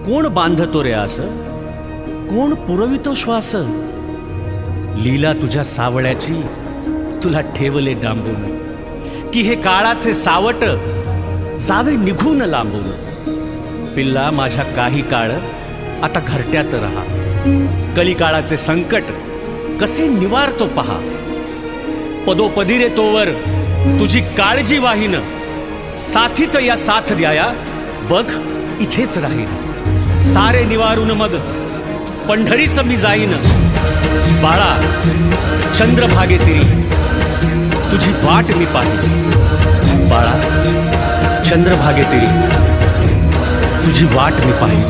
कोण बांधतो रे आस, कोण पुरवितो श्वास? लीला तुझ्या सावळ्याची तुला ठेवले डांबून, की हे काळाचे सावट जावे निघून लांबून. पिल्ला माझ्या काही काळ आता घरट्यात रहा, कलिकाळाचे संकट कसे निवारतो पहा. पदोपदी रे तोवर तुझी काळजी वाहीन, साथीत या साथ द्याया बघ इथेच राहीन. सारे निवारून मग पंढरीस मी जाईन. बाळा चंद्रभागे तिरी तुझी वाट मी पाहिन. बाळा चंद्रभागे तिरी तुझी वाट मी पाहिन.